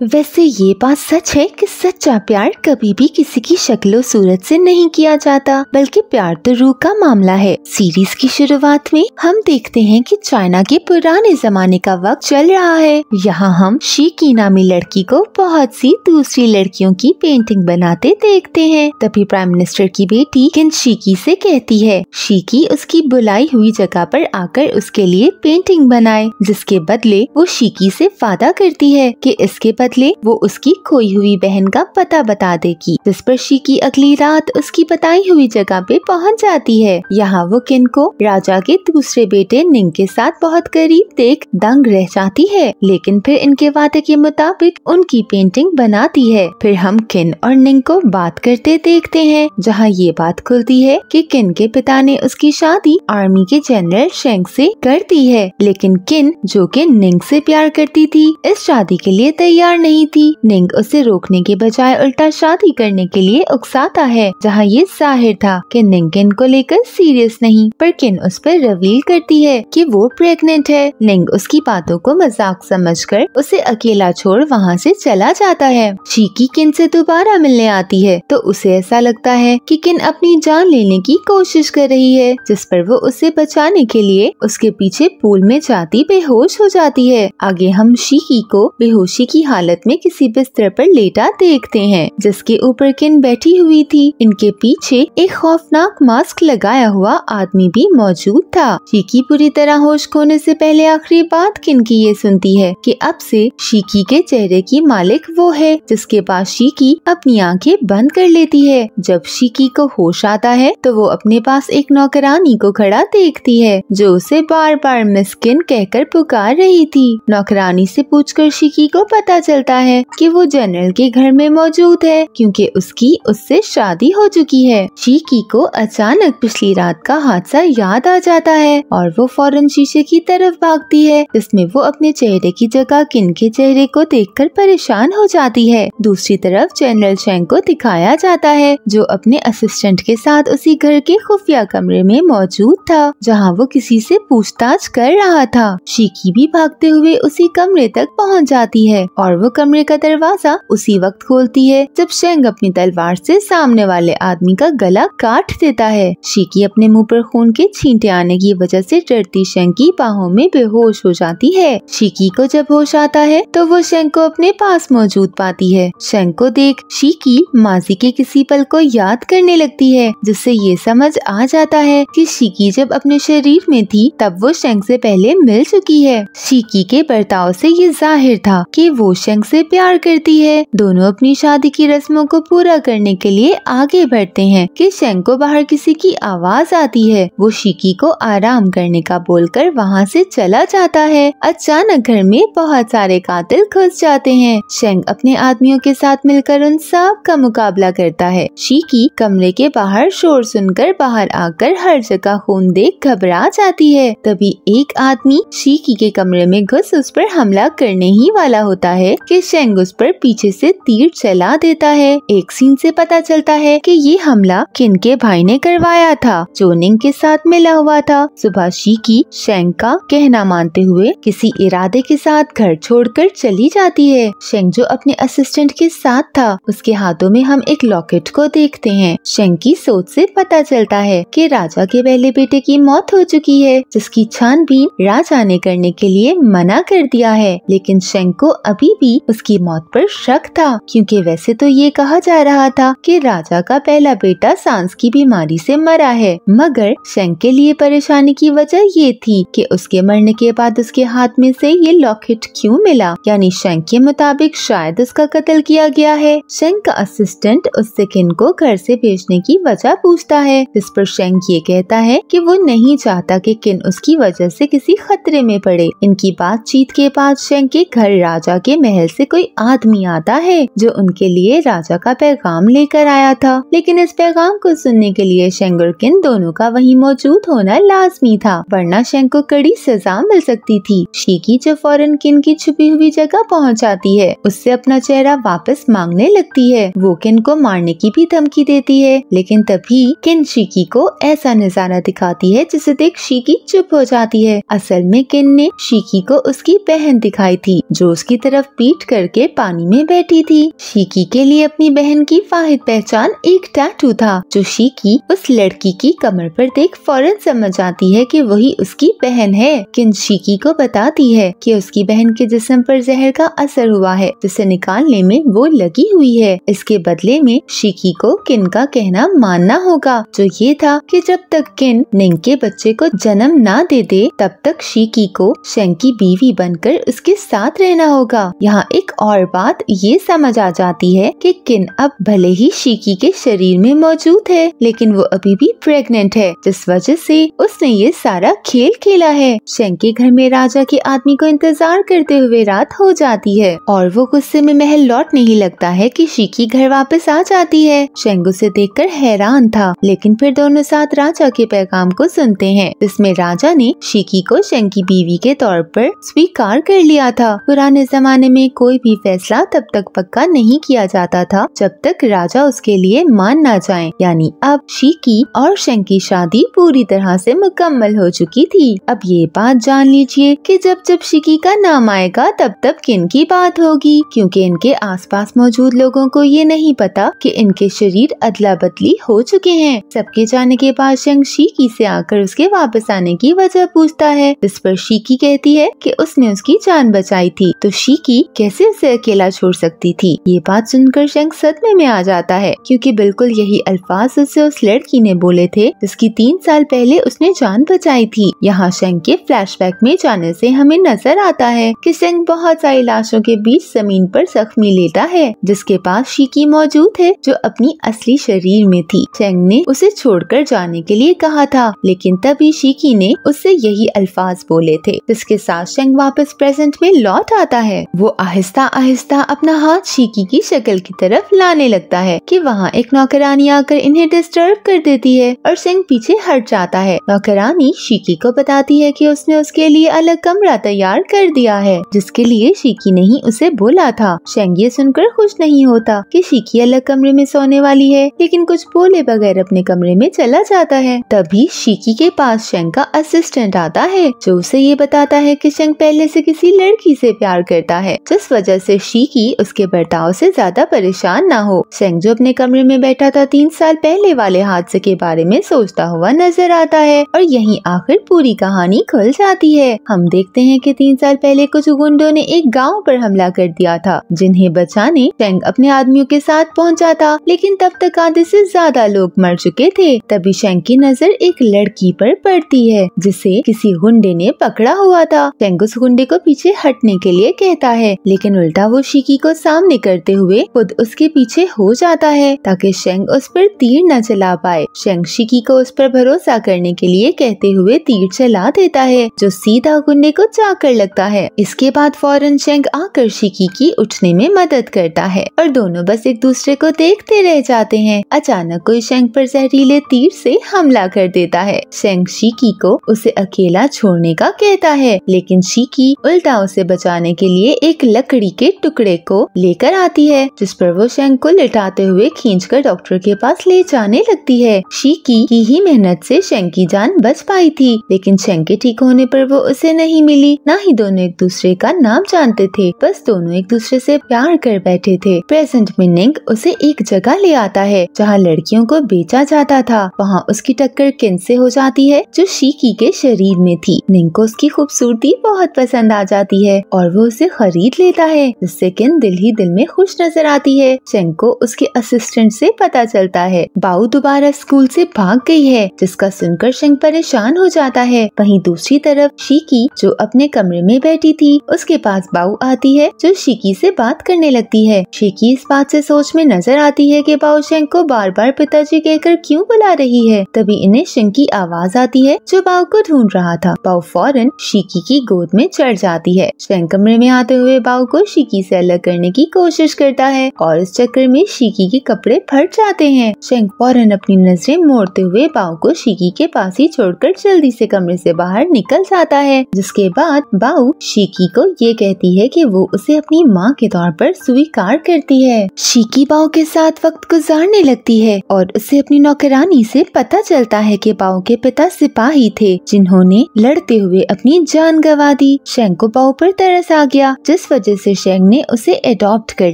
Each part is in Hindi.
वैसे ये बात सच है कि सच्चा प्यार कभी भी किसी की शक्लो सूरत से नहीं किया जाता, बल्कि प्यार तो रूह का मामला है। सीरीज की शुरुआत में हम देखते हैं कि चाइना के पुराने जमाने का वक्त चल रहा है। यहाँ हम शी नामी लड़की को बहुत सी दूसरी लड़कियों की पेंटिंग बनाते देखते हैं। तभी प्राइम मिनिस्टर की बेटी किन शी से कहती है शी उसकी बुलाई हुई जगह पर आकर उसके लिए पेंटिंग बनाए, जिसके बदले वो शी से वादा करती है कि इसके बदले वो उसकी खोई हुई बहन का पता बता देगी। जिस पर शी अगली रात उसकी बताई हुई जगह पे पहुंच जाती है। यहाँ वो किन को राजा के दूसरे बेटे निंग के साथ बहुत करीब देख दंग रह जाती है, लेकिन फिर इनके वादे के मुताबिक उनकी पेंटिंग बनाती है। फिर हम किन और निंग को बात करते देखते हैं, जहाँ ये बात खुलती है कि किन के पिता ने उसकी शादी आर्मी के जनरल शेंग से कर दी है, लेकिन किन जो कि निंग से प्यार करती थी इस शादी के लिए तैयार नहीं थी। निंग उसे रोकने के बजाय उल्टा शादी करने के लिए उकसाता है, जहाँ ये जाहिर था कि निंग किन को लेकर सीरियस नहीं, पर किन उस पर रिवील करती है कि वो प्रेग्नेंट है। निंग उसकी बातों को मजाक समझकर उसे अकेला छोड़ वहाँ से चला जाता है। शी किन से दोबारा मिलने आती है तो उसे ऐसा लगता है कि किन अपनी जान लेने की कोशिश कर रही है, जिस पर वो उसे बचाने के लिए उसके पीछे पूल में जाती बेहोश हो जाती है। आगे हम शी को बेहोशी की हालत में किसी बिस्तर पर लेटा देखते हैं, जिसके ऊपर किन बैठी हुई थी। इनके पीछे एक खौफनाक मास्क लगाया हुआ आदमी भी मौजूद था। शी पूरी तरह होश खोने से पहले आखिरी बात किन की ये सुनती है कि अब से शी के चेहरे की मालिक वो है, जिसके बाद शी अपनी आंखें बंद कर लेती है। जब शी को होश आता है तो वो अपने पास एक नौकरानी को खड़ा देखती है, जो उसे बार बार मिस किन कहकर पुकार रही थी। नौकरानी से पूछकर शी को पता चलता है कि वो जनरल के घर में मौजूद है, क्योंकि उसकी उससे शादी हो चुकी है। शी को अचानक पिछली रात का हादसा याद आ जाता है और वो फौरन शीशे की तरफ भागती है, जिसमें वो अपने चेहरे की जगह किन के चेहरे को देखकर परेशान हो जाती है। दूसरी तरफ जनरल शेंग को दिखाया जाता है, जो अपने असिस्टेंट के साथ उसी घर के खुफिया कमरे में मौजूद था, जहाँ वो किसी से पूछताछ कर रहा था। शी भी भागते हुए उसी कमरे तक पहुँच जाती है और वो कमरे का दरवाजा उसी वक्त खोलती है जब शेंग अपनी तलवार से सामने वाले आदमी का गला काट देता है। शी अपने मुंह पर खून के छींटे आने की वजह से डरती शेंग की बाहों में बेहोश हो जाती है। शी को जब होश आता है तो वो शेंग को अपने पास मौजूद पाती है। शेंग को देख शी माजी के किसी पल को याद करने लगती है, जिससे ये समझ आ जाता है कि शी जब अपने शरीर में थी तब वो शेंग से पहले मिल चुकी है। शी के बर्ताव से ये जाहिर था कि वो शेंग से प्यार करती है। दोनों अपनी शादी की रस्मों को पूरा करने के लिए आगे बढ़ते हैं कि शेंग को बाहर किसी की आवाज आती है। वो शी को आराम करने का बोलकर वहाँ से चला जाता है। अचानक घर में बहुत सारे कातिल घुस जाते हैं। शेंग अपने आदमियों के साथ मिलकर उन सब का मुकाबला करता है। शी कमरे के बाहर शोर सुनकर बाहर आकर हर जगह खून देख घबरा जाती है। तभी एक आदमी शी के कमरे में घुस उस पर हमला करने ही वाला होता है कि शेंग उस पर पीछे से तीर चला देता है। एक सीन से पता चलता है कि ये हमला किन के भाई ने करवाया था, जो निंग के साथ मिला हुआ था। सुबह शी शेंग का कहना मानते हुए किसी इरादे के साथ घर छोड़कर चली जाती है। शेंग जो अपने असिस्टेंट के साथ था, उसके हाथों में हम एक लॉकेट को देखते हैं। शेंग की सोच से पता चलता है कि राजा के पहले बेटे की मौत हो चुकी है, जिसकी छानबीन राजा ने करने के लिए मना कर दिया है, लेकिन शेंग को अभी भी उसकी मौत पर शक था, क्योंकि वैसे तो ये कहा जा रहा था कि राजा का पहला बेटा सांस की बीमारी से मरा है, मगर शेंग के लिए परेशानी की वजह ये थी कि उसके मरने के बाद उसके हाथ में से ये लॉकेट क्यों मिला, यानी शेंग के मुताबिक शायद उसका कत्ल किया गया है। शेंग का असिस्टेंट उससे किन को घर से भेजने की वजह पूछता है, जिस पर शेंग ये कहता है कि वो नहीं चाहता कि किन उसकी वजह से किसी खतरे में पड़े। इनकी बातचीत के बाद शेंग के घर राजा के महल से कोई आदमी आता है, जो उनके लिए राजा का पैगाम लेकर आया था, लेकिन इस पैगाम को सुनने के लिए शेंग और किन दोनों का वहीं मौजूद होना लाजमी था, वरना शेंग को कड़ी सजा मिल सकती थी। शी जो फौरन किन की छुपी हुई जगह पहुंच जाती है, उससे अपना चेहरा वापस मांगने लगती है। वो किन को मारने की भी धमकी देती है, लेकिन तभी किन शी को ऐसा नजारा दिखाती है जिसे देख शी चुप हो जाती है। असल में किन ने शी को उसकी बहन दिखाई थी, जो उसकी तरफ पीठ पीट करके पानी में बैठी थी। शीकी के लिए अपनी बहन की वाहिद पहचान एक टैटू था, जो शीकी उस लड़की की कमर पर देख फौरन समझ आती है कि वही उसकी बहन है। किन शीकी को बताती है कि उसकी बहन के जिस्म पर जहर का असर हुआ है, जिसे निकालने में वो लगी हुई है। इसके बदले में शीकी को किन का कहना मानना होगा, जो ये था कि जब तक किन निंग के बच्चे को जन्म ना दे दे, तब तक शीकी को शेंग की बीवी बनकर उसके साथ रहना होगा। यहाँ एक और बात ये समझ आ जाती है कि किन अब भले ही शीकी के शरीर में मौजूद है, लेकिन वो अभी भी प्रेग्नेंट है, जिस वजह से उसने ये सारा खेल खेला है। शेंग के घर में राजा के आदमी को इंतजार करते हुए रात हो जाती है और वो गुस्से में महल लौटने ही लगता है कि शीकी घर वापस आ जाती है। शेंग उसे देखकर हैरान था, लेकिन फिर दोनों साथ राजा के पैगाम को सुनते हैं, जिसमें राजा ने शीकी को शेंग की बीवी के तौर पर स्वीकार कर लिया था। पुराने जमाने में कोई भी फैसला तब तक पक्का नहीं किया जाता था जब तक राजा उसके लिए मान ना जाए। यानी अब शीकी और शेंग की शादी पूरी तरह से मुकम्मल हो चुकी थी। अब ये बात जान लीजिए कि जब जब शीकी का नाम आएगा तब तब किन की बात होगी, क्योंकि इनके आसपास मौजूद लोगों को ये नहीं पता कि इनके शरीर अदला बदली हो चुके हैं। सबके जाने के बाद शेंग शीकी से आकर उसके वापस आने की वजह पूछता है, जिस पर शीकी कहती है कि उसने उसकी जान बचाई थी, तो शीकी कैसे उसे अकेला छोड़ सकती थी। ये बात सुनकर शेंग सदमे में आ जाता है, क्योंकि बिल्कुल यही अल्फाज उससे उस लड़की ने बोले थे जिसकी 3 साल पहले उसने जान बचाई थी। यहाँ शेंग के फ्लैशबैक में जाने से हमें नजर आता है कि शेंग बहुत सारी लाशों के बीच जमीन पर जख्मी लेटा है, जिसके पास शीकी मौजूद है, जो अपनी असली शरीर में थी। शेंग ने उसे छोड़कर जाने के लिए कहा था, लेकिन तभी शीकी ने उससे यही अल्फाज बोले थे, जिसके साथ शेंग वापस प्रेजेंट में लौट आता है। वो आहिस्ता आहिस्ता अपना हाथ शीकी की शक्ल की तरफ लाने लगता है कि वहाँ एक नौकरानी आकर इन्हें डिस्टर्ब कर देती है और शेंग पीछे हट जाता है। नौकरानी शीकी को बताती है कि उसने उसके लिए अलग कमरा तैयार कर दिया है, जिसके लिए शीकी ने ही उसे बोला था। शेंग ये सुनकर खुश नहीं होता कि शीकी अलग कमरे में सोने वाली है, लेकिन कुछ बोले बगैर अपने कमरे में चला जाता है। तभी शीकी के पास शेंग का असिस्टेंट आता है, जो उसे ये बताता है कि शेंग पहले से किसी लड़की से प्यार करता है, जिस वजह से शीकी उसके बर्ताव से ज्यादा परेशान ना हो। शेंग जो अपने कमरे में बैठा था 3 साल पहले वाले हादसे के बारे में सोचता हुआ नजर आता है और यहीं आखिर पूरी कहानी खुल जाती है। हम देखते हैं कि 3 साल पहले कुछ गुंडों ने एक गांव पर हमला कर दिया था, जिन्हें बचाने शेंग अपने आदमियों के साथ पहुंचा था, लेकिन तब तक आधे से ज्यादा लोग मर चुके थे। तभी शेंग की नजर एक लड़की पर पड़ती है, जिसे किसी गुंडे ने पकड़ा हुआ था। शेंग उस गुंडे को पीछे हटने के लिए कहता है, लेकिन उल्टा वो शीकी को सामने करते हुए खुद उसके पीछे हो जाता है, ताकि शेंग उस पर तीर न चला पाए। शेंग शीकी को उस पर भरोसा करने के लिए कहते हुए तीर चला देता है, जो सीधा गुंडे को जाकर लगता है। इसके बाद फौरन शेंग आकर शीकी की उठने में मदद करता है और दोनों बस एक दूसरे को देखते रह जाते हैं। अचानक कोई शेंग पर जहरीले तीर से हमला कर देता है। शेंग शीकी को उसे अकेला छोड़ने का कहता है, लेकिन शीकी उल्टा उसे बचाने के लिए एक लकड़ी के टुकड़े को लेकर आती है, जिस पर वो शेंग को लिटाते हुए खींचकर डॉक्टर के पास ले जाने लगती है। शीकी की ही मेहनत से शेंग की जान बच पाई थी, लेकिन शेंग के ठीक होने पर वो उसे नहीं मिली। न ही दोनों एक दूसरे का नाम जानते थे, बस दोनों एक दूसरे से प्यार कर बैठे थे। प्रेजेंट में निंग उसे एक जगह ले आता है जहाँ लड़कियों को बेचा जाता था। वहाँ उसकी टक्कर किन से हो जाती है, जो शीकी के शरीर में थी। निंग को उसकी खूबसूरती बहुत पसंद आ जाती है और वो उसे खरीद लेता है, जिससे किन दिल ही दिल में खुश नजर आती है। शेंग को उसके असिस्टेंट से पता चलता है बाऊ दोबारा स्कूल से भाग गई है, जिसका सुनकर शेंग परेशान हो जाता है। वहीं दूसरी तरफ शीकी जो अपने कमरे में बैठी थी, उसके पास बाऊ आती है, जो शीकी से बात करने लगती है। शीकी इस बात से सोच में नजर आती है कि बाऊ शेंग को बार बार पिताजी कहकर क्यों बुला रही है। तभी इन्हें शेंग की आवाज आती है, जो बाऊ को ढूंढ रहा था। बाऊ फौरन शीकी की गोद में चढ़ जाती है। शेंग कमरे में आते हुए बाऊ को शीकी से अलग करने की कोशिश करता है और इस चक्कर में शीकी के कपड़े फट जाते हैं। शेंग फौरन अपनी नजरें मोड़ते हुए बाऊ को शीकी के पास ही छोड़कर जल्दी से कमरे से बाहर निकल जाता है, जिसके बाद बाऊ शीकी को ये कहती है कि वो उसे अपनी माँ के तौर पर स्वीकार करती है। शीकी बाऊ के साथ वक्त गुजारने लगती है और उसे अपनी नौकरानी से पता चलता है कि बाऊ के पिता सिपाही थे, जिन्होंने लड़ते हुए अपनी जान गंवा दी। शेंग को बाऊ पर तरस आ गया, जिस वजह से शेंग ने उसे अडॉप्ट कर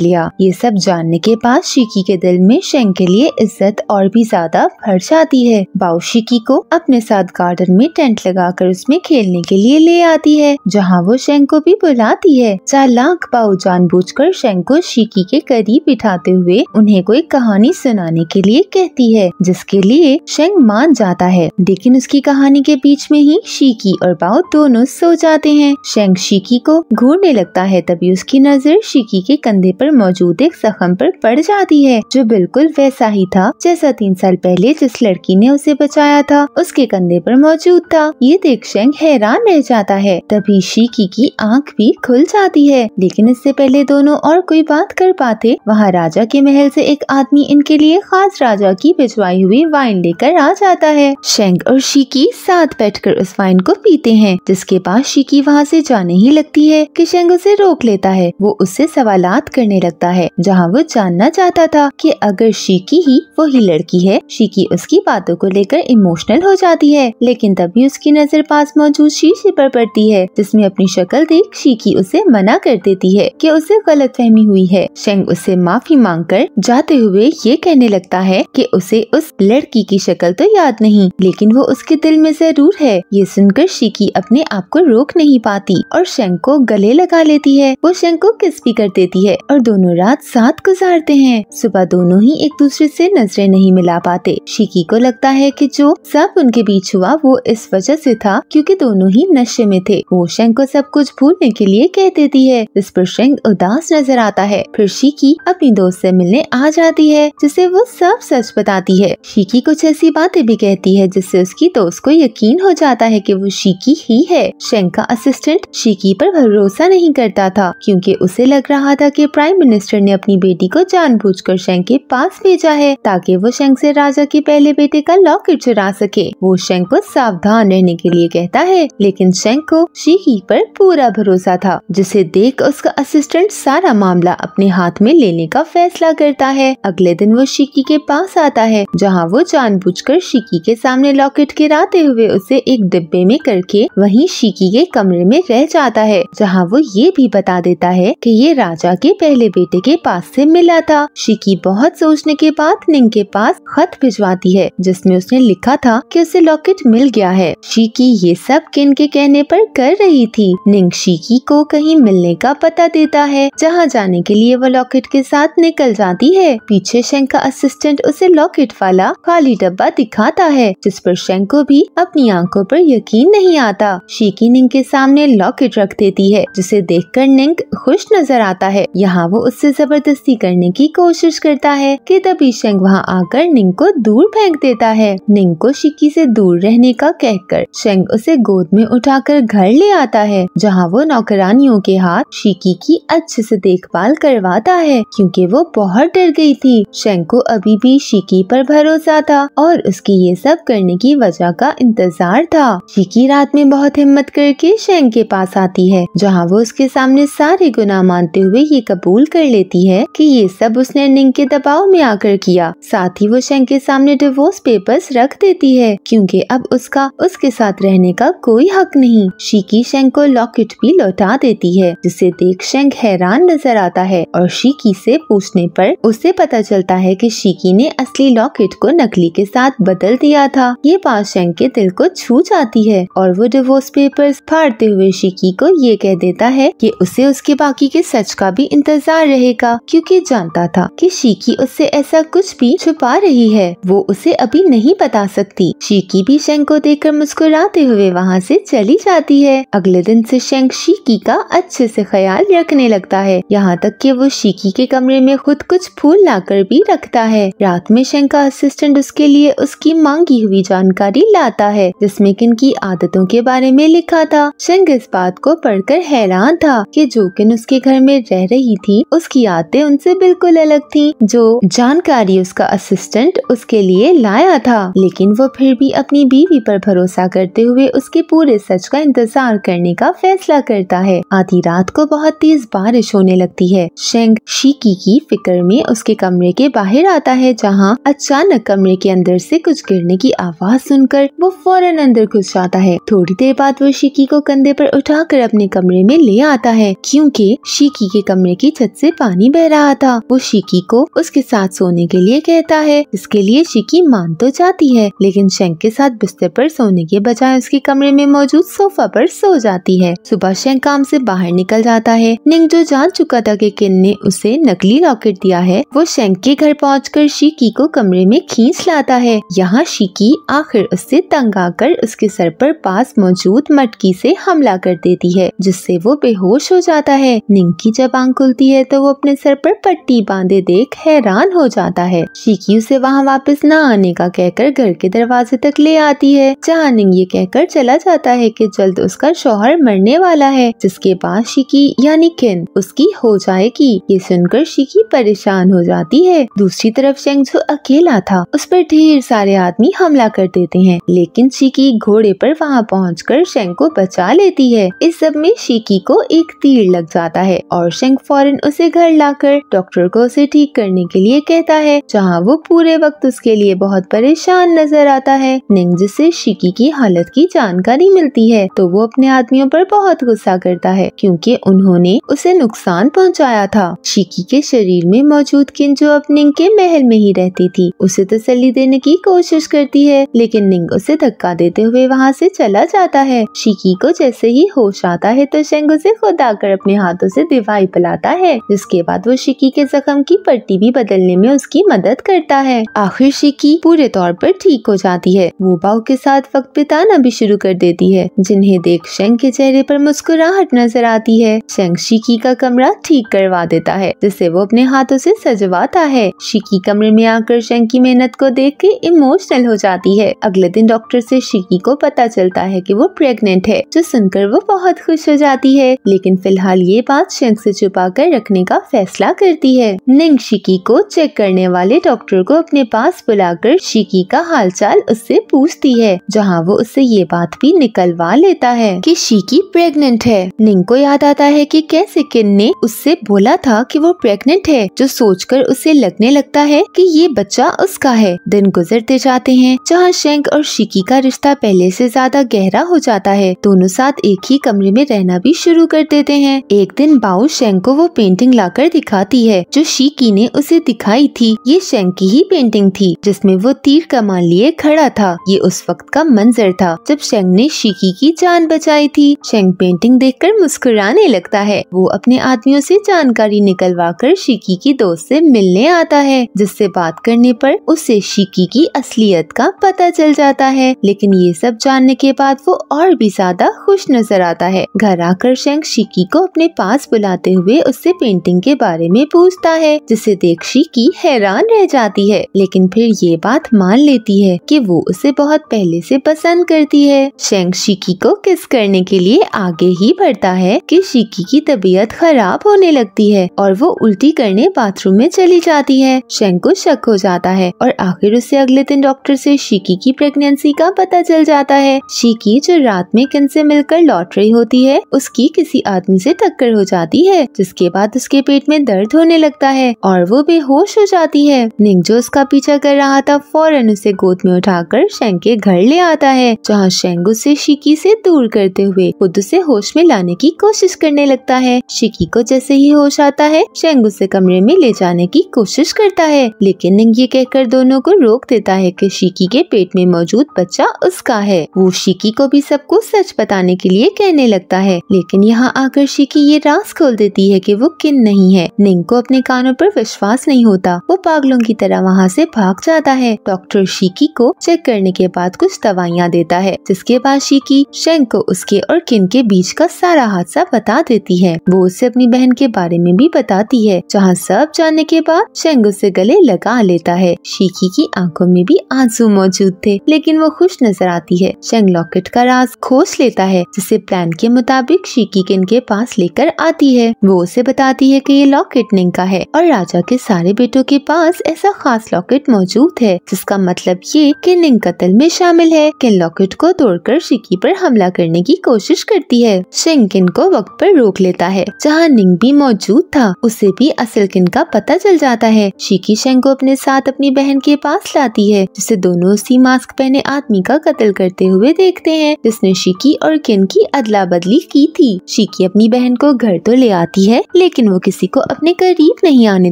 लिया। ये सब जानने के बाद शिकी के दिल में शेंग के लिए इज्जत और भी ज्यादा बढ़ जाती है। बाओ शिकी को अपने साथ गार्डन में टेंट लगाकर उसमें खेलने के लिए ले आती है, जहाँ वो शेंग को भी बुलाती है। चालाक बाओ जानबूझकर शेंग को शिकी के करीब बिठाते हुए उन्हें कोई कहानी सुनाने के लिए कहती है, जिसके लिए शेंग मान जाता है। लेकिन उसकी कहानी के बीच में ही शिकी और बाओ दोनों सो जाते हैं। शेंग शिकी को घूरने लगता है, तभी उसकी नजर शिकी के कंधे पर मौजूद एक जख्म पर पड़ जाती है, जो बिल्कुल वैसा ही था जैसा 3 साल पहले जिस लड़की ने उसे बचाया था उसके कंधे पर मौजूद था। ये देख शेंग हैरान रह जाता है। तभी शिकी की आंख भी खुल जाती है, लेकिन इससे पहले दोनों और कोई बात कर पाते, वहाँ राजा के महल से एक आदमी इनके लिए खास राजा की भिजवाई हुई वाइन लेकर आ जाता है। शेंग और शिकी साथ बैठकर उस वाइन को पीते हैं, जिसके बाद शिकी वहाँ से जाने ही लगती है कि शेंग उसे रोक लेता है। वो उससे सवालात करने लगता है, जहाँ वो जानना चाहता था कि अगर शिकी ही वही लड़की है। शिकी उसकी बातों को लेकर इमोशनल हो जाती है, लेकिन तभी उसकी नजर पास मौजूद शीशे पर पड़ती है, जिसमें अपनी शक्ल देख शिकी उसे मना कर देती है कि उसे गलतफहमी हुई है। शेंग उससे माफी मांगकर जाते हुए ये कहने लगता है कि उसे उस लड़की की शक्ल तो याद नहीं, लेकिन वो उसके दिल में जरूर है। ये सुनकर शिकी अपने आप को रोक नहीं पाती और शेंग को गले लगा लेती है। वो शेंग को किस भी कर देती है और दोनों रात साथ गुजारते हैं। सुबह दोनों ही एक दूसरे से नजरें नहीं मिला पाते। शिकी को लगता है कि जो सब उनके बीच हुआ वो इस वजह से था क्योंकि दोनों ही नशे में थे। वो शेंग को सब कुछ भूलने के लिए कह देती है, जिस पर शेंग उदास नजर आता है। फिर शिकी अपनी दोस्त से मिलने आ जाती है, जिसे वो सब सच बताती है। शिकी कुछ ऐसी बातें भी कहती है जिससे उसकी दोस्त को यकीन हो जाता है कि वो शिकी ही है। शेंग का असिस्टेंट शिकी पर भरोसा नहीं करता था, क्योंकि उसे लग रहा था कि प्राइम मिनिस्टर ने अपनी बेटी को जानबूझकर शेंग के पास भेजा है ताकि वो शेंग से राजा के पहले बेटे का लॉकेट चुरा सके। वो शेंग को सावधान रहने के लिए कहता है, लेकिन शेंग को शिकी पर पूरा भरोसा था, जिसे देख उसका असिस्टेंट सारा मामला अपने हाथ में लेने का फैसला करता है। अगले दिन वो शिकी के पास आता है, जहाँ वो जानबूझकर शिकी के सामने लॉकेट गिराते हुए उसे एक डिब्बे में करके वहीं शिकी के कमरे में रह जाता है, जहाँ वो ये भी बता देता है कि ये राजा के पहले बेटे के पास से मिला था। शिकी बहुत सोचने के बाद निंग के पास खत भिजवाती है, जिसमें उसने लिखा था कि उसे लॉकेट मिल गया है। शिकी ये सब किन के कहने पर कर रही थी। निंग शिकी को कहीं मिलने का पता देता है, जहाँ जाने के लिए वो लॉकेट के साथ निकल जाती है। पीछे शेंग का असिस्टेंट उसे लॉकेट वाला खाली डब्बा दिखाता है, जिस पर शेंग को भी अपनी आंखों पर यकीन नहीं आता। शिकी निंग के सामने लॉकेट रख देती है, जिसे देखकर निंग खुश नजर आता है। यहाँ वो उससे जबरदस्ती करने की कोशिश करता है कि तभी शेंग वहाँ आकर निंग को दूर फेंक देता है। निंग को शिकी से दूर रहने का कहकर शेंग उसे गोद में उठाकर घर ले आता है, जहाँ वो नौकरानियों के हाथ शिकी की अच्छे से देखभाल करवाता है, क्योंकि वो बहुत डर गई थी। शेंग को अभी भी शिकी पर भरोसा था और उसकी ये सब करने की वजह का इंतजार था। शिकी रात में बहुत हिम्मत करके शेंग के पास आती है, जहाँ वो उसके सामने सारे गुनाह मानते हुए ये कबूल कर लेती है कि ये सब उसने निंग के दबाव में आकर किया। साथ ही वो शेंग के सामने डिवोर्स पेपर्स रख देती है, क्योंकि अब उसका उसके साथ रहने का कोई हक नहीं। शिकी शेंग को लॉकेट भी लौटा देती है, जिसे देख शेंग हैरान नजर आता है और शिकी से पूछने पर उसे पता चलता है कि शिकी ने असली लॉकेट को नकली के साथ बदल दिया था। ये बात शेंग के दिल को छू जाती है और वो डिवोर्स पेपर्स फाड़ते हुए शिकी को ये कह देता है कि उसे उसके बाकी के सच का भी इंतजार रहेगा, क्योंकि जानता था कि शिकी उससे ऐसा कुछ भी छुपा रही है, वो उसे अभी नहीं बता सकती। शिकी भी शेंग को देखकर मुस्कुराते हुए वहाँ से चली जाती है। अगले दिन से शेंग शिकी का अच्छे से ख्याल रखने लगता है, यहाँ तक कि वो शिकी के कमरे में खुद कुछ फूल लाकर भी रखता है। रात में शेंग का असिस्टेंट उसके लिए उसकी मांगी हुई जानकारी लाता है, जिसमें किन की आदतों के बारे में लिखा था। शेंग इस बात को पढ़कर हैरान था कि जो किन उसके घर में रह रही थी उसकी आदतें उनसे बिल्कुल अलग थी, जो जानकारी उसका असिस्टेंट उसके लिए लाया था। लेकिन वो फिर भी अपनी बीवी पर भरोसा करते हुए उसके पूरे सच का इंतजार करने का फैसला करता है। आधी रात को बहुत तेज बारिश होने लगती है। शेंग शिकी की फिक्र में उसके कमरे के बाहर आता है, जहाँ अचानक कमरे के अंदर से कुछ गिरने की आवाज सुनकर वो फौरन अंदर घुस जाता है। थोड़ी देर बाद वो शिकी को कंधे पर उठाकर अपने कमरे में ले आता है। है क्योंकि शीकी के कमरे की छत से पानी बह रहा था। वो शीकी को उसके साथ सोने के लिए कहता है, इसके लिए शीकी मान तो जाती है, लेकिन शेंग के साथ बिस्तर पर सोने के बजाय उसके कमरे में मौजूद सोफा पर सो जाती है। सुबह शेंग काम से बाहर निकल जाता है। निंग जो जान चुका था कि किन ने उसे नकली लॉकेट दिया है, वो शेंग के घर पहुंचकर शीकी को कमरे में खींच लाता है। यहाँ शीकी आखिर उससे तंग आकर उसके सर पर पास मौजूद मटकी से हमला कर देती है, जिससे वो बेहोश हो जाता है। निंग की जब आंख खुलती है तो वो अपने सर पर पट्टी बांधे देख हैरान हो जाता है। शीकी उसे वहाँ वापस न आने का कहकर घर के दरवाजे तक ले आती है, जहाँ निंग ये कहकर चला जाता है कि जल्द उसका शौहर मरने वाला है, जिसके बाद शीकी यानी किन उसकी हो जाएगी। ये सुनकर शीकी परेशान हो जाती है। दूसरी तरफ शेंग जो अकेला था, उस पर ढेर सारे आदमी हमला कर देते हैं, लेकिन शीकी घोड़े पर वहाँ पहुंचकर शेंग को बचा लेती है। इस सब में शीकी को एक तीर लग जाता है और शेंग फौरन उसे घर लाकर डॉक्टर को उसे ठीक करने के लिए कहता है, जहाँ वो पूरे वक्त उसके लिए बहुत परेशान नजर आता है। निंग जिसे शीकी की हालत की जानकारी मिलती है तो वो अपने आदमियों पर बहुत गुस्सा करता है, क्योंकि उन्होंने उसे नुकसान पहुंचाया था। शीकी के शरीर में मौजूद किन जो अब निंग के महल में ही रहती थी, उसे तसल्ली देने की कोशिश करती है, लेकिन निंग उसे धक्का देते हुए वहाँ से चला जाता है। शीकी को जैसे ही होश आता है तो शेंग उसे खुद आकर अपने हाथों से दवाई पिलाता है, जिसके बाद वो शीकी के जख्म की पट्टी भी बदलने में उसकी मदद करता है। आखिर शीकी पूरे तौर पर ठीक हो जाती है। वो बाऊ के साथ वक्त बिताना भी शुरू कर देती है, जिन्हें देख शेंग के चेहरे पर मुस्कुराहट नजर आती है। शेंग शीकी का कमरा ठीक करवा देता है, जिसे वो अपने हाथों से सजवाता है। शीकी कमरे में आकर शेंग की मेहनत को देख के इमोशनल हो जाती है। अगले दिन डॉक्टर से शीकी को पता चलता है कि वो प्रेग्नेंट है, जो सुनकर वो बहुत खुश हो जाती है, लेकिन फिलहाल ये बात शेंग से छुपा कर रखने का फैसला करती है। निंग शीकी को चेक करने वाले डॉक्टर को अपने पास बुलाकर शीकी का हालचाल उससे पूछती है, जहाँ वो उससे ये बात भी निकलवा लेता है कि शीकी प्रेग्नेंट है। निंग को याद आता है कि कैसे किन ने उससे बोला था कि वो प्रेग्नेंट है, जो सोचकर उसे लगने लगता है कि ये बच्चा उसका है। दिन गुजरते जाते हैं, जहाँ शेंग और शीकी का रिश्ता पहले से ज्यादा गहरा हो जाता है। दोनों साथ एक ही कमरे में रहना भी शुरू कर देते हैं। एक दिन बाऊ शेंग को वो पेंटिंग लाकर दिखाती है जो शीकी ने उसे दिखाई थी। ये शेंग की ही पेंटिंग थी, जिसमें वो तीर कमान लिए खड़ा था। ये उस वक्त का मंजर था जब शेंग ने शीकी की जान बचाई थी। शेंग पेंटिंग देखकर मुस्कुराने लगता है। वो अपने आदमियों से जानकारी निकलवाकर शीकी की दोस्त से मिलने आता है, जिससे बात करने पर उसे शीकी की असलियत का पता चल जाता है। लेकिन ये सब जानने के बाद वो और भी ज्यादा खुश नजर आता है। घर आकर शेंग शीकी को अपने पास बुलाते हुए उससे पेंटिंग के बारे में पूछता है, जिसे देख शीकी हैरान रह जाती है, लेकिन फिर ये बात मान लेती है कि वो उसे बहुत पहले से पसंद करती है। शेंग शीकी को किस करने के लिए आगे ही बढ़ता है कि शीकी की तबीयत खराब होने लगती है और वो उल्टी करने बाथरूम में चली जाती है। शेंग को शक हो जाता है और आखिर उसे अगले दिन डॉक्टर से शीकी की प्रेगनेंसी का पता चल जाता है। शीकी जो रात में किन से मिलकर लौट रही होती है, उसकी किसी आदमी से टक्कर हो जाती है, जिसके बाद उसके पेट में दर्द होने लगता है और वो बेहोश हो जाती है। निंग जो उसका पीछा कर रहा था फौरन उसे गोद में उठाकर शेंग के घर ले आता है, जहाँ शेंग उसे शीकी से दूर करते हुए खुद उसे होश में लाने की कोशिश करने लगता है। शीकी को जैसे ही होश आता है, शेंग उसे कमरे में ले जाने की कोशिश करता है, लेकिन निंग ये कहकर दोनों को रोक देता है कि शीकी के पेट में मौजूद बच्चा उसका है। वो शीकी को भी सबको सच बताने के लिए कहने लगता है, लेकिन यहाँ आकर शीकी ये राज खोल देती है कि वो किन नहीं है। निंग को अपने कानों पर विश्वास नहीं होता। वो पागलों की तरह वहाँ से भाग जाता है। डॉक्टर शीकी को चेक करने के बाद कुछ दवाइयाँ देता है, जिसके बाद शीकी शेंग को उसके और किन के बीच का सारा हादसा बता देती है। वो उसे अपनी बहन के बारे में भी बताती है, जहाँ सब जानने के बाद शेंग उसे गले लगा लेता है। शीकी की आंखों में भी आंसू मौजूद थे, लेकिन वो खुश नजर आती है। शेंग लॉकेट का राज खोज लेता है, जिसे प्लान के मुताबिक शीकी किन के पास लेकर आती है। वो उसे बताती है कि ये लॉकेट निंग का है और राजा के सारे बेटों के पास ऐसा खास लॉकेट मौजूद है, जिसका मतलब ये कि निंग कत्ल में शामिल है। किन लॉकेट को तोड़कर शीकी पर हमला करने की कोशिश करती है। शेंग किन को वक्त पर रोक लेता है, जहाँ निंग भी मौजूद था। उसे भी असल किन का पता चल जाता है। शीकी शेंग को अपने साथ अपनी बहन के पास लाती है, जिसे दोनों उसी मास्क पहने आदमी का कत्ल करते हुए देखते हैं, जिसने शीकी और किन की अदला बदली की थी। शीकी अपनी अपनी बहन को घर तो ले आती है, लेकिन वो किसी को अपने करीब नहीं आने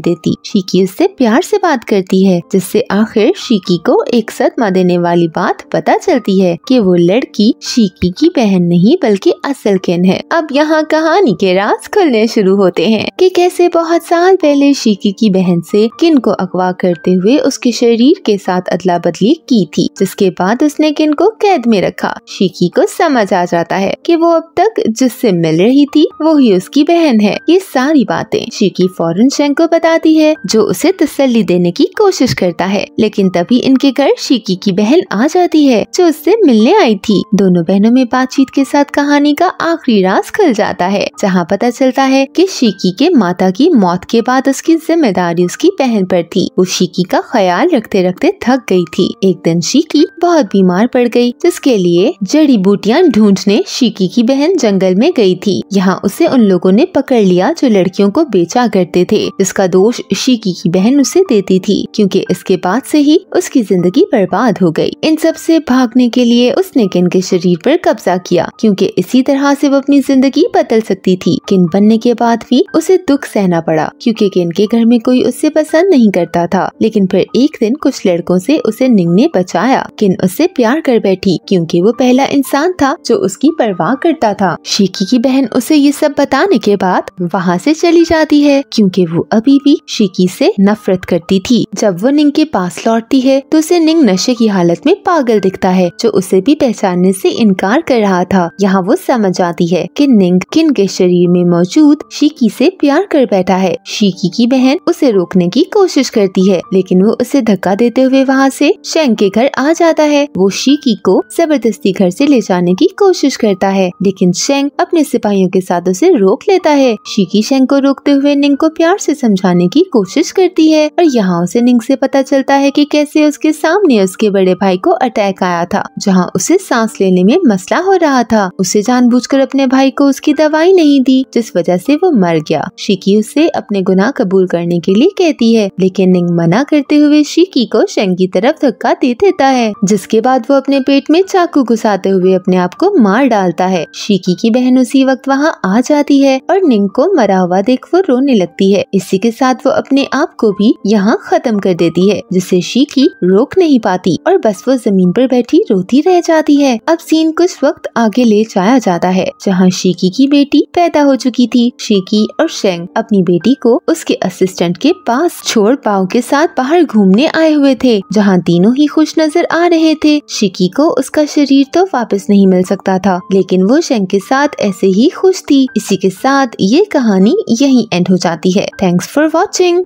देती। शिकी उससे प्यार से बात करती है, जिससे आखिर शिकी को एक सदमा देने वाली बात पता चलती है कि वो लड़की शिकी की बहन नहीं बल्कि असल किन है। अब यहाँ कहानी के राज खुलने शुरू होते हैं कि कैसे बहुत साल पहले शिकी की बहन से किन को अगवा करते हुए उसके शरीर के साथ अदला बदली की थी, जिसके बाद उसने किन को कैद में रखा। शिकी को समझ आ जाता है कि वो अब तक जिससे मिल रही थी वो ही उसकी बहन है। ये सारी बातें शिकी फौरन शेंग को बताती है, जो उसे तसल्ली देने की कोशिश करता है, लेकिन तभी इनके घर शिकी की बहन आ जाती है जो उससे मिलने आई थी। दोनों बहनों में बातचीत के साथ कहानी का आखिरी राज खुल जाता है, जहाँ पता चलता है कि शिकी के माता की मौत के बाद उसकी जिम्मेदारी उसकी बहन पर थी। वो शिकी का ख्याल रखते रखते थक गई थी। एक दिन शिकी बहुत बीमार पड़ गई, जिसके लिए जड़ी बूटियाँ ढूंढने शिकी की बहन जंगल में गई थी। यहाँ उसे उन लोगों ने पकड़ लिया जो लड़कियों को बेचा करते थे, जिसका दोष शिकी की बहन उसे देती थी, क्योंकि इसके बाद से ही उसकी जिंदगी बर्बाद हो गई। इन सब से भागने के लिए उसने किन के शरीर पर कब्जा किया, क्योंकि इसी तरह से वो अपनी जिंदगी बदल सकती थी। किन बनने के बाद भी उसे दुख सहना पड़ा, क्योंकि किन के घर में कोई उससे पसंद नहीं करता था। लेकिन फिर एक दिन कुछ लड़कों से उसे निंग ने बचाया। किन उससे प्यार कर बैठी, क्योंकि वो पहला इंसान था जो उसकी परवाह करता था। शिकी की बहन उसे ये सब बताने के बाद वहाँ से चली जाती है, क्योंकि वो अभी भी शिकी से नफरत करती थी। जब वो निंग के पास लौटती है तो उसे निंग नशे की हालत में पागल दिखता है, जो उसे भी पहचानने से इनकार कर रहा था। यहाँ वो समझ जाती है कि निंग किन के शरीर में मौजूद शिकी से प्यार कर बैठा है। शिकी की बहन उसे रोकने की कोशिश करती है, लेकिन वो उसे धक्का देते हुए वहाँ से शेंग के घर आ जाता है। वो शिकी को जबरदस्ती घर से ले जाने की कोशिश करता है, लेकिन शेंग अपने सिपाहियों के साथ उसे रोक लेता है। शिकी शेंग को रोकते हुए निंग को प्यार से समझाने की कोशिश करती है, और यहाँ उसे निंग से पता चलता है कि कैसे उसके सामने उसके बड़े भाई को अटैक आया था, जहाँ उसे सांस लेने में मसला हो रहा था। उसे जानबूझकर अपने भाई को उसकी दवाई नहीं दी, जिस वजह से वो मर गया। शिकी उसे अपने गुनाह कबूल करने के लिए कहती है, लेकिन निंग मना करते हुए शिकी को शेंग की तरफ धक्का दे देता है, जिसके बाद वो अपने पेट में चाकू घुसाते हुए अपने आप को मार डालता है। शिकी की बहन उसी वक्त वहाँ आ जाती है और निंग को मरा हुआ देख वो रोने लगती है। इसी के साथ वो अपने आप को भी यहाँ खत्म कर देती है, जिसे शिकी रोक नहीं पाती और बस वो जमीन पर बैठी रोती रह जाती है। अब सीन कुछ वक्त आगे ले जाया जाता है, जहाँ शिकी की बेटी पैदा हो चुकी थी। शिकी और शेंग अपनी बेटी को उसके असिस्टेंट के पास छोड़ पाव के साथ बाहर घूमने आए हुए थे, जहाँ तीनों ही खुश नजर आ रहे थे। शिकी को उसका शरीर तो वापस नहीं मिल सकता था, लेकिन वो शेंग के साथ ऐसे ही खुश थी। इसी के साथ ये कहानी यहीं एंड हो जाती है। Thanks for watching.